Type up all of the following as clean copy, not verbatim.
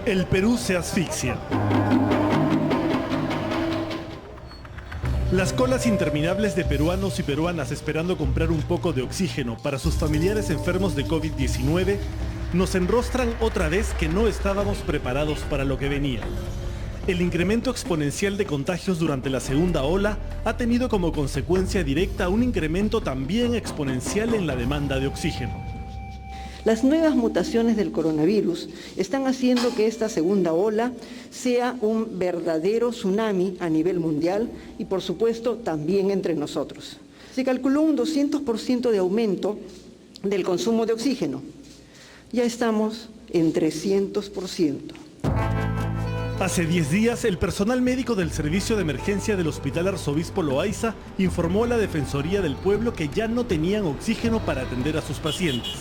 El Perú se asfixia. Las colas interminables de peruanos y peruanas esperando comprar un poco de oxígeno para sus familiares enfermos de COVID-19 nos enrostran otra vez que no estábamos preparados para lo que venía. El incremento exponencial de contagios durante la segunda ola ha tenido como consecuencia directa un incremento también exponencial en la demanda de oxígeno. Las nuevas mutaciones del coronavirus están haciendo que esta segunda ola sea un verdadero tsunami a nivel mundial y, por supuesto, también entre nosotros. Se calculó un 200% de aumento del consumo de oxígeno. Ya estamos en 300%. Hace 10 días, el personal médico del Servicio de Emergencia del Hospital Arzobispo Loaiza informó a la Defensoría del Pueblo que ya no tenían oxígeno para atender a sus pacientes,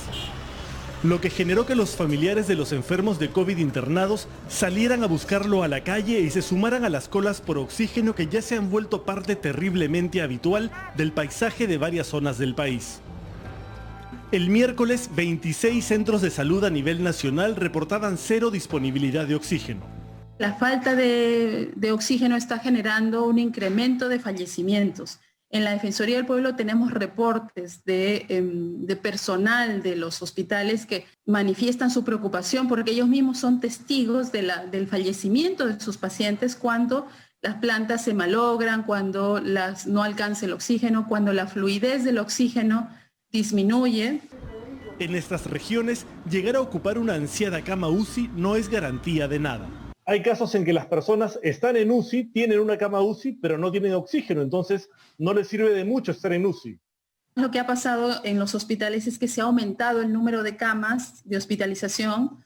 lo que generó que los familiares de los enfermos de COVID internados salieran a buscarlo a la calle y se sumaran a las colas por oxígeno que ya se han vuelto parte terriblemente habitual del paisaje de varias zonas del país. El miércoles, 26 centros de salud a nivel nacional reportaban cero disponibilidad de oxígeno. La falta de oxígeno está generando un incremento de fallecimientos. En la Defensoría del Pueblo tenemos reportes de personal de los hospitales que manifiestan su preocupación porque ellos mismos son testigos del fallecimiento de sus pacientes cuando las plantas se malogran, cuando no alcanza el oxígeno, cuando la fluidez del oxígeno disminuye. En estas regiones, llegar a ocupar una ansiada cama UCI no es garantía de nada. Hay casos en que las personas están en UCI, tienen una cama UCI, pero no tienen oxígeno, entonces no les sirve de mucho estar en UCI. Lo que ha pasado en los hospitales es que se ha aumentado el número de camas de hospitalización,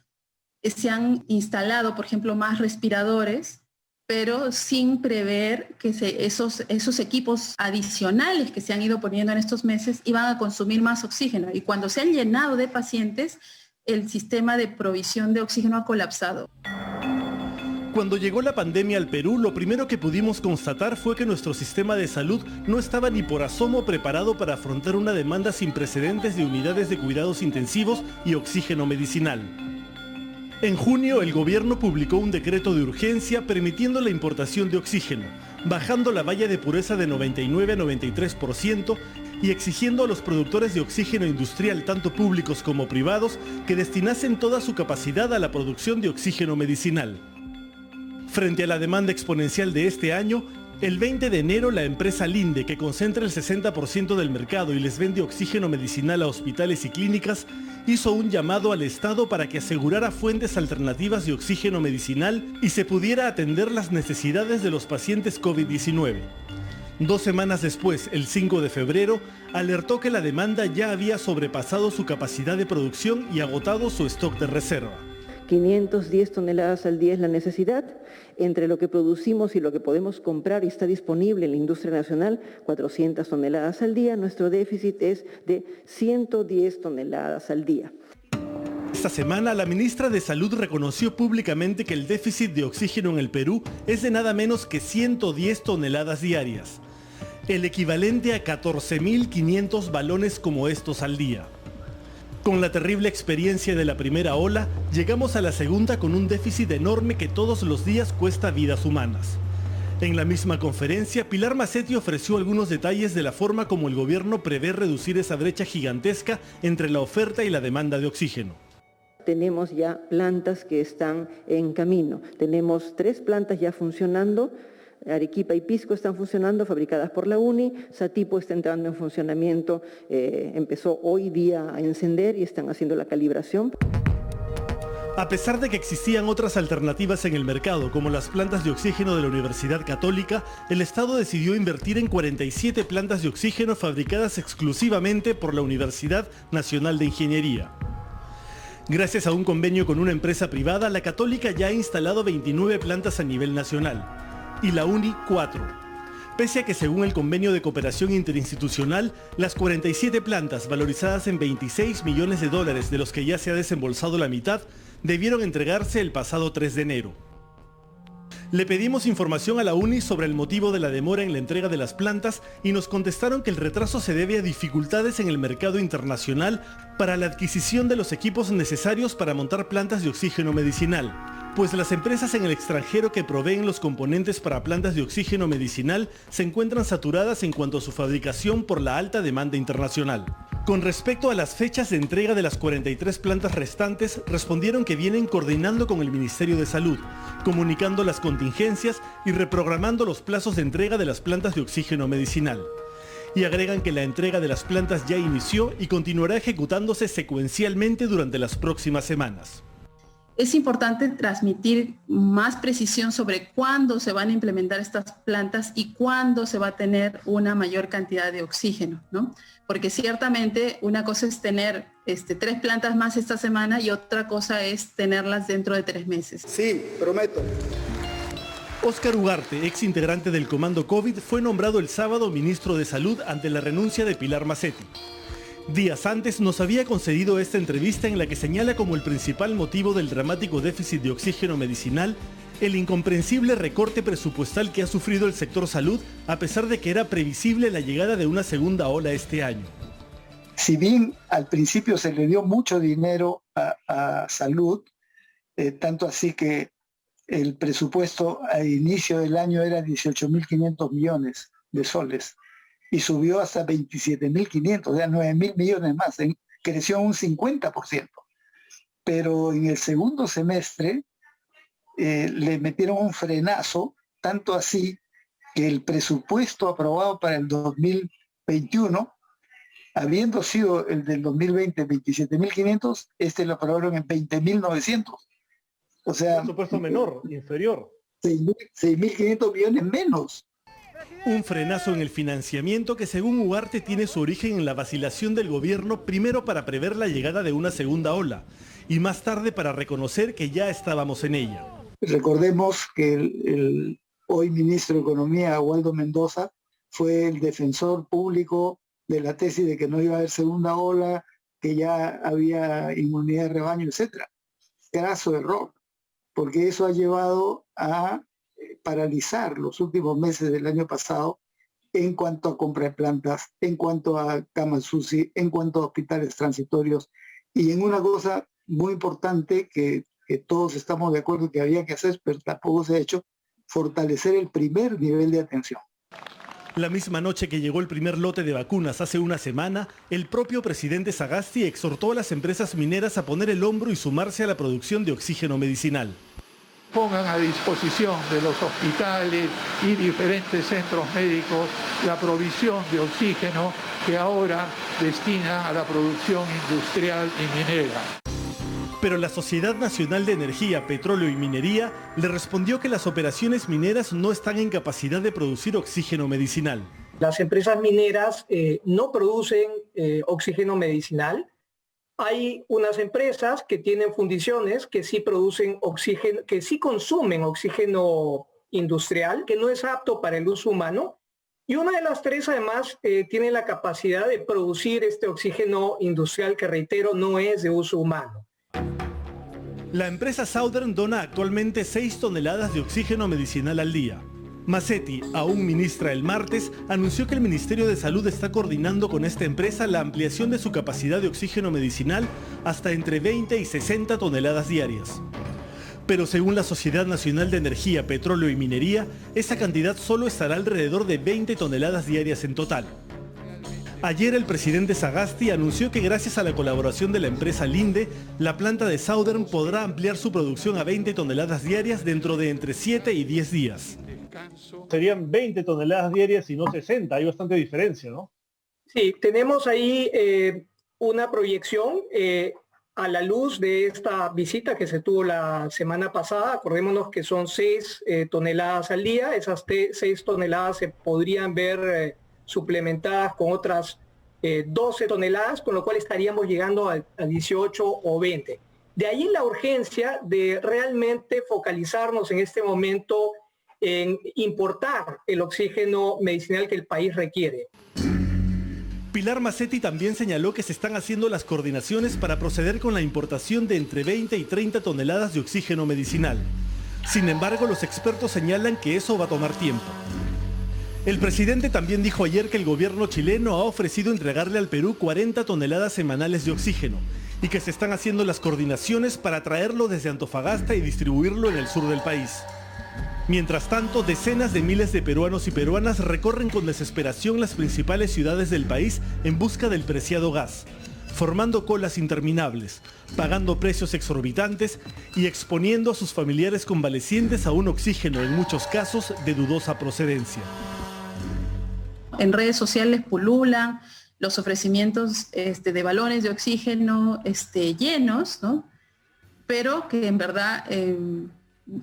se han instalado, por ejemplo, más respiradores, pero sin prever que esos equipos adicionales que se han ido poniendo en estos meses iban a consumir más oxígeno. Y cuando se han llenado de pacientes, el sistema de provisión de oxígeno ha colapsado. Cuando llegó la pandemia al Perú, lo primero que pudimos constatar fue que nuestro sistema de salud no estaba ni por asomo preparado para afrontar una demanda sin precedentes de unidades de cuidados intensivos y oxígeno medicinal. En junio, el gobierno publicó un decreto de urgencia permitiendo la importación de oxígeno, bajando la valla de pureza de 99 a 93% y exigiendo a los productores de oxígeno industrial, tanto públicos como privados, que destinasen toda su capacidad a la producción de oxígeno medicinal. Frente a la demanda exponencial de este año, el 20 de enero la empresa Linde, que concentra el 60% del mercado y les vende oxígeno medicinal a hospitales y clínicas, hizo un llamado al Estado para que asegurara fuentes alternativas de oxígeno medicinal y se pudiera atender las necesidades de los pacientes COVID-19. 2 semanas después, el 5 de febrero, alertó que la demanda ya había sobrepasado su capacidad de producción y agotado su stock de reserva. 510 toneladas al día es la necesidad. Entre lo que producimos y lo que podemos comprar y está disponible en la industria nacional, 400 toneladas al día. Nuestro déficit es de 110 toneladas al día. Esta semana, la ministra de Salud reconoció públicamente que el déficit de oxígeno en el Perú es de nada menos que 110 toneladas diarias, el equivalente a 14.500 balones como estos al día. Con la terrible experiencia de la primera ola, llegamos a la segunda con un déficit enorme que todos los días cuesta vidas humanas. En la misma conferencia, Pilar Macetti ofreció algunos detalles de la forma como el gobierno prevé reducir esa brecha gigantesca entre la oferta y la demanda de oxígeno. Tenemos ya plantas que están en camino. Tenemos 3 plantas ya funcionando. Arequipa y Pisco están funcionando, fabricadas por la UNI. Satipo está entrando en funcionamiento, empezó hoy día a encender y están haciendo la calibración. A pesar de que existían otras alternativas en el mercado, como las plantas de oxígeno de la Universidad Católica, el Estado decidió invertir en 47 plantas de oxígeno fabricadas exclusivamente por la Universidad Nacional de Ingeniería. Gracias a un convenio con una empresa privada, la Católica ya ha instalado 29 plantas a nivel nacional. Y la UNI 4. Pese a que según el convenio de cooperación interinstitucional, las 47 plantas valorizadas en $26 millones, de los que ya se ha desembolsado la mitad, debieron entregarse el pasado 3 de enero. Le pedimos información a la UNI sobre el motivo de la demora en la entrega de las plantas y nos contestaron que el retraso se debe a dificultades en el mercado internacional para la adquisición de los equipos necesarios para montar plantas de oxígeno medicinal. pues las empresas en el extranjero que proveen los componentes para plantas de oxígeno medicinal se encuentran saturadas en cuanto a su fabricación por la alta demanda internacional. Con respecto a las fechas de entrega de las 43 plantas restantes, respondieron que vienen coordinando con el Ministerio de Salud, comunicando las contingencias y reprogramando los plazos de entrega de las plantas de oxígeno medicinal. Y agregan que la entrega de las plantas ya inició y continuará ejecutándose secuencialmente durante las próximas semanas. Es importante transmitir más precisión sobre cuándo se van a implementar estas plantas y cuándo se va a tener una mayor cantidad de oxígeno, ¿no? Porque ciertamente una cosa es tener 3 plantas más esta semana y otra cosa es tenerlas dentro de 3 meses. Sí, prometo. Óscar Ugarte, ex integrante del Comando COVID, fue nombrado el sábado ministro de Salud ante la renuncia de Pilar Macetti. Días antes nos había concedido esta entrevista en la que señala como el principal motivo del dramático déficit de oxígeno medicinal el incomprensible recorte presupuestal que ha sufrido el sector salud, a pesar de que era previsible la llegada de una segunda ola este año. Si bien al principio se le dio mucho dinero a salud, tanto así que el presupuesto al inicio del año era 18.500 millones de soles y subió hasta 27.500, o sea, 9.000 millones más, creció un 50%. Pero en el segundo semestre le metieron un frenazo, tanto así que el presupuesto aprobado para el 2021, habiendo sido el del 2020 27.500, lo aprobaron en 20.900. O sea, un presupuesto menor, inferior. 6.500 millones menos. Un frenazo en el financiamiento que, según Ugarte, tiene su origen en la vacilación del gobierno, primero para prever la llegada de una segunda ola y más tarde para reconocer que ya estábamos en ella. Recordemos que el hoy ministro de Economía, Waldo Mendoza, fue el defensor público de la tesis de que no iba a haber segunda ola, que ya había inmunidad de rebaño, etc. Graso error, porque eso ha llevado a paralizar los últimos meses del año pasado en cuanto a compra de plantas, en cuanto a camas UCI, en cuanto a hospitales transitorios, y en una cosa muy importante que todos estamos de acuerdo que había que hacer, pero tampoco se ha hecho, fortalecer el primer nivel de atención. La misma noche que llegó el primer lote de vacunas hace una semana, el propio presidente Sagasti exhortó a las empresas mineras a poner el hombro y sumarse a la producción de oxígeno medicinal. Pongan a disposición de los hospitales y diferentes centros médicos la provisión de oxígeno que ahora destina a la producción industrial y minera. Pero la Sociedad Nacional de Energía, Petróleo y Minería le respondió que las operaciones mineras no están en capacidad de producir oxígeno medicinal. Las empresas mineras no producen oxígeno medicinal. Hay unas empresas que tienen fundiciones que sí producen oxígeno, que sí consumen oxígeno industrial, que no es apto para el uso humano. Y una de las 3 además tiene la capacidad de producir este oxígeno industrial que, reitero, no es de uso humano. La empresa Southern dona actualmente 6 toneladas de oxígeno medicinal al día. Macetti, aún ministra el martes, anunció que el Ministerio de Salud está coordinando con esta empresa la ampliación de su capacidad de oxígeno medicinal hasta entre 20 y 60 toneladas diarias. Pero según la Sociedad Nacional de Energía, Petróleo y Minería, esa cantidad solo estará alrededor de 20 toneladas diarias en total. Ayer el presidente Sagasti anunció que gracias a la colaboración de la empresa Linde, la planta de Southern podrá ampliar su producción a 20 toneladas diarias dentro de entre 7 y 10 días. Serían 20 toneladas diarias y no 60, hay bastante diferencia, ¿no? Sí, tenemos ahí una proyección a la luz de esta visita que se tuvo la semana pasada. Acordémonos que son 6 toneladas al día, esas 6 toneladas se podrían ver suplementadas con otras 12 toneladas, con lo cual estaríamos llegando a 18 o 20. De ahí la urgencia de realmente focalizarnos en este momento en importar el oxígeno medicinal que el país requiere. Pilar Macetti también señaló que se están haciendo las coordinaciones para proceder con la importación de entre 20 y 30 toneladas de oxígeno medicinal. Sin embargo, los expertos señalan que eso va a tomar tiempo. El presidente también dijo ayer que el gobierno chileno ha ofrecido entregarle al Perú 40 toneladas semanales de oxígeno y que se están haciendo las coordinaciones para traerlo desde Antofagasta y distribuirlo en el sur del país. Mientras tanto, decenas de miles de peruanos y peruanas recorren con desesperación las principales ciudades del país en busca del preciado gas, formando colas interminables, pagando precios exorbitantes y exponiendo a sus familiares convalecientes a un oxígeno en muchos casos de dudosa procedencia. En redes sociales pululan los ofrecimientos de balones de oxígeno llenos, ¿no? Pero que en verdad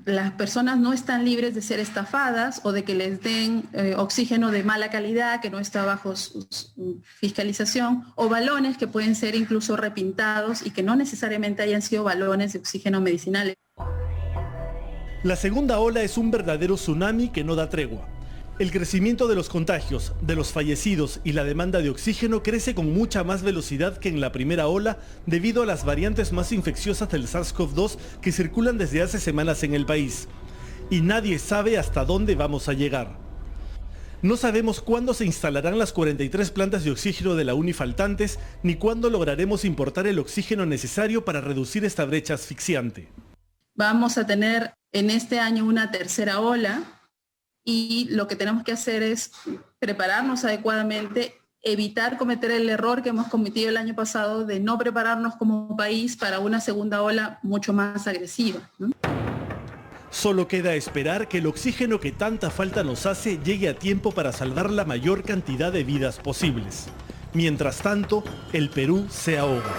las personas no están libres de ser estafadas o de que les den oxígeno de mala calidad que no está bajo su fiscalización, o balones que pueden ser incluso repintados y que no necesariamente hayan sido balones de oxígeno medicinales. La segunda ola es un verdadero tsunami que no da tregua. El crecimiento de los contagios, de los fallecidos y la demanda de oxígeno crece con mucha más velocidad que en la primera ola debido a las variantes más infecciosas del SARS-CoV-2 que circulan desde hace semanas en el país. Y nadie sabe hasta dónde vamos a llegar. No sabemos cuándo se instalarán las 43 plantas de oxígeno de la UNI faltantes, ni cuándo lograremos importar el oxígeno necesario para reducir esta brecha asfixiante. Vamos a tener en este año una tercera ola, y lo que tenemos que hacer es prepararnos adecuadamente, evitar cometer el error que hemos cometido el año pasado de no prepararnos como país para una segunda ola mucho más agresiva, ¿no? Solo queda esperar que el oxígeno que tanta falta nos hace llegue a tiempo para salvar la mayor cantidad de vidas posibles. Mientras tanto, el Perú se ahoga.